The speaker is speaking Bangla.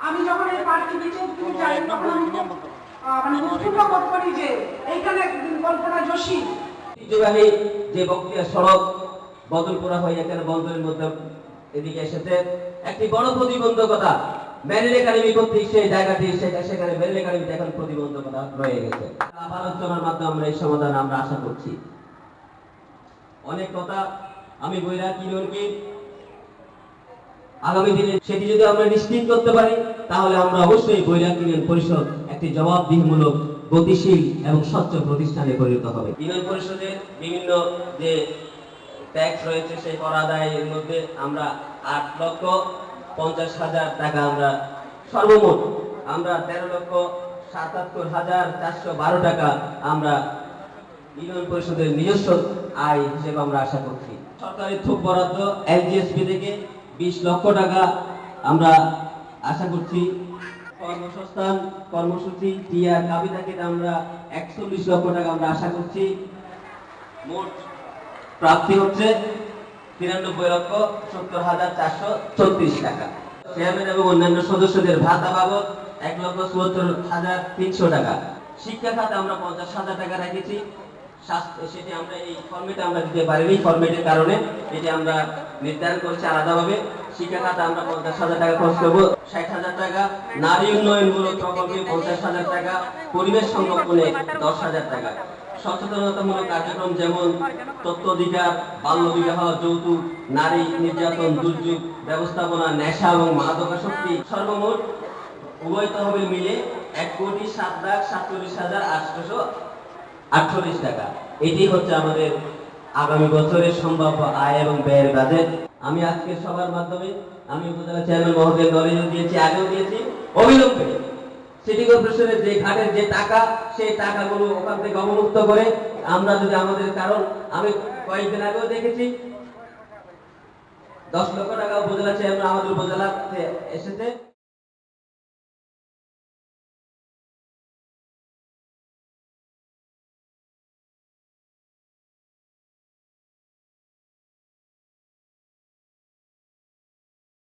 আমি যখন এই পার্টি মিছিল যাই তখন আমি মানে উৎফুল্ল বোধ করি যে এইখানে কল্পনা যোশী ঐতিহ্যবাহী যে বক্তিয়া সড়ক বদলপুরা হয়ে এখানে বন্দরের মধ্যে এদিকে এসেছে একটি বড় প্রতিবন্ধকতা মেরিল একাডেমি কর্তৃক সেই জায়গাটি সেখানে মেরিল একাডেমিতে এখন প্রতিবন্ধকতা রয়ে গেছে। আলোচনার মাধ্যমে আমরা এই সমাধান আমরা আশা করছি। অনেক কথা আমি বৈরাগ ইউনিয়নকে আগামী দিনে সেটি যদি আমরা নিশ্চিত করতে পারি তাহলে আমরা অবশ্যই বৈরাগ ইউনিয়ন পরিষদ একটি জবাবদিহিমূলক গতিশীল এবং স্বচ্ছ প্রতিষ্ঠানে পরিণত হবে। ইউনিয়ন পরিষদের বিভিন্ন যে ট্যাক্স রয়েছে সেই কর আদায়ের মধ্যে আমরা 8,50,000 টাকা আমরা সর্বমোট আমরা 13,77,412 টাকা আমরা ইউনিয়ন পরিষদের নিজস্ব আয় হিসেবে আমরা আশা করছি। সরকারি থোক বরাদ্দ এলজিএসপি থেকে 20 লক্ষ টাকা আমরা আশা করছি। কর্মসংস্থান কর্মসূচি টিআর কাবিতা থেকে আমরা 41 লক্ষ টাকা আমরা আশা করছি। মোট প্রাপ্তি হচ্ছে 93,70,434 টাকা। চেয়ারম্যান এবং অন্যান্য সদস্যদের ভাতা বাবদ 1,74,300 টাকা। শিক্ষা খাতে আমরা 50,000 টাকা রেখেছি। সেটি আমরা এই ফরম্যাটে আমরা দিতে পারিনি, ফরম্যাটের কারণে এটি আমরা নির্ধারণ করেছি আলাদাভাবে। শিক্ষা খাতে আমরা 50,000 টাকা খরচ করবো, 60,000 টাকা। নারী উন্নয়নমূলক প্রকল্পে 50,000 টাকা। পরিবেশ সংরক্ষণে 10,000 টাকা। সচেতনতামূলক কার্যক্রম যেমন তথ্য অধিকার, বাল্য বিবাহ, যৌতুক, নারী নির্যাতন, দুর্যোগ ব্যবস্থাপনা, নেশা এবং মাদকাসক্তি সর্বমোট উভয় তহবিল মিলে 1,47,47,848 টাকা। এটি হচ্ছে আমাদের আগামী বছরের সম্ভাব্য আয় এবং ব্যয়ের বাজেট। আমি আজকের সবার মাধ্যমে আমি উপজেলা চেয়ারম্যান মহোদয়ের দলে দিয়েছি, আগেও দিয়েছি, অবিলম্বে সিটি কর্পোরেশনের যে ঘাটের যে টাকা সেই টাকাগুলো ওখান থেকে অবমুক্ত করে আমরা যদি আমাদের, কারণ আমি কয়েকদিন আগেও দেখেছি 10 লক্ষ টাকা উপজেলা চেয়ারম্যান আমাদের উপজেলাতে এসেছে।